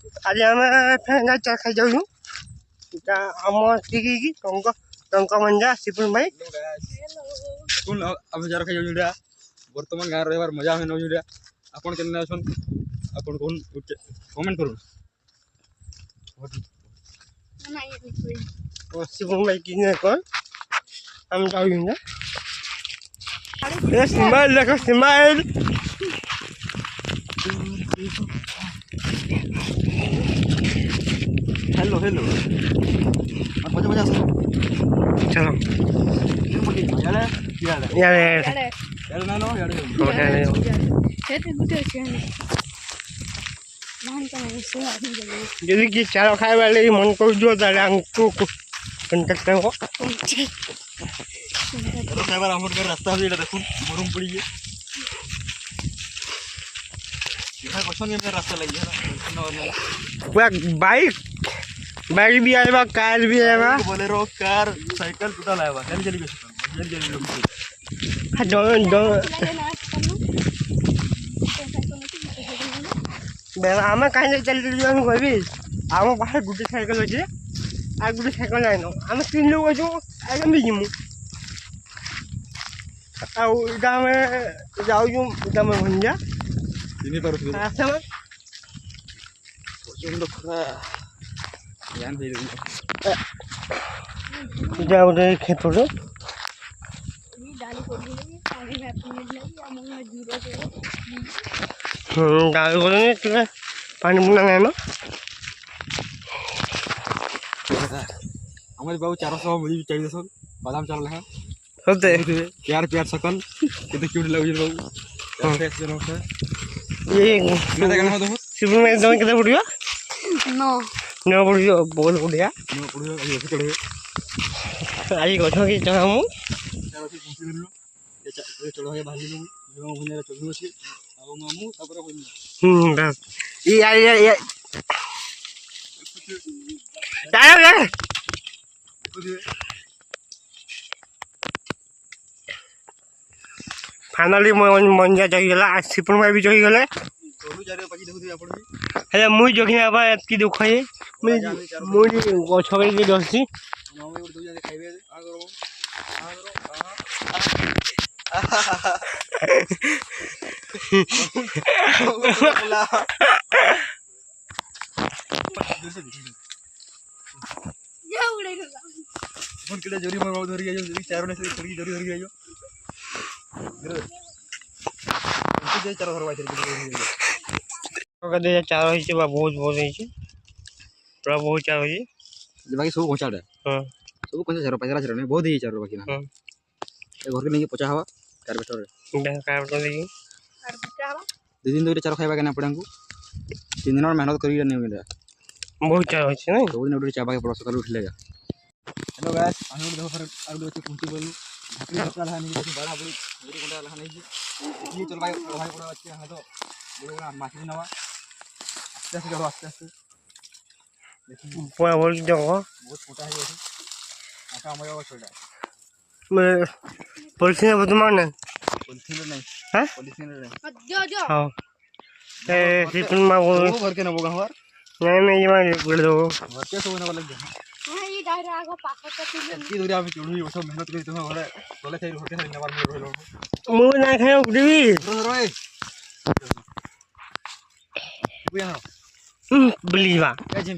आज आम फेंगा चार खाई जाऊँ आम की टंका मंजा सिपुन भाई आम जार खाई जाऊँ बर्तमान गाँव रही मजा हमें नौ आपन के आपन कमेंट करूँ सिपुन भाई की कौन हम जाऊँ स्माइल देखो स्माइल हेलो हेलो मजा मजा चलो यार ना नो यार यदि कि चारो खाए वाले मन कर जो हमको कंटेक्ट करो रास्ता देखो मरुम पड़ी रास्ता लगी बाइक भी आएगा कार भी आएगा बोलेरो कार साइकिल टोटल आएगा आम कहीं चल कहबी आम पाखे गोटे साइकेल अच्छे आ गोटे साइकेल आईन आम 3 लोग अच्छे आगे भी जीमु आम जाऊँ भंजा गोटे खेत डाल पानी बुना ना हमारे बाबू 400 मुझे चाहिए सब बादाम चावल है होते प्यार प्यार सकल कितने क्यूट लगे बाबू ये देखो सिपुन में एकदम कितना पड़ियो न पड़ियो बहुत बढ़िया आज गछ के चढ़ा मु चढ़ा के भाली लो चढ़ू अच्छे बस ये फाइनाली मंजा जगीगला आज सिपुन भाई भी जगीगले हेल्ला मुई जगी की दुख है मुझे गछ जसी जोरी मार धरी जाइयो चारों ने जोरी धरी जाइयो चारों घर बाइक चार होइছে বা बहुत बहुत होइছে पूरा बहुत चार होइছে बाकी सब पहुंचा दे हां सब कौन चारों पैसा चारों बहुत ही चारों बाकी ना हां ए घर के नहीं पचा हवा कार्बेटर देखी दो दिन तो चारों खाइबा के ना पड़ांगू 3 दिन और मेहनत करी नहीं मिला बहुत चार होइছে नहीं दो दिन उठ चाबा के पड़ो सकाल उठ लेगा हेलो गाइस हम लोग देखो फिर आउ देखो कुंती बोलू भाकरी सकाल है नहीं देखो बड़ा बड़ी मेरी गुंडा लखा नहीं ये चल भाई पड़ा अच्छे है तो देखो माछली नवा आस्ते आस्ते चलो आस्ते आस्ते देखिए पूरा बोल जगह बहुत छोटा है ये आटा मजा का छोटा मैं पॉलिथीन बदमान है पॉलिथीन नहीं हां पॉलिथीन नहीं जो हां ए सिपुन मा वो घर के ना बोगा हमार नहीं मैं ये मार बोल दो घर के सोने वाला हां ये डायरेक्ट आगो पाखा का की दूर आप चढ़ू सब मेहनत करी तुम बोले बोले थे होटे से नवार में रोलो मुंह ना खाए उड़वी रोए बुया बिलीवा क्या जिम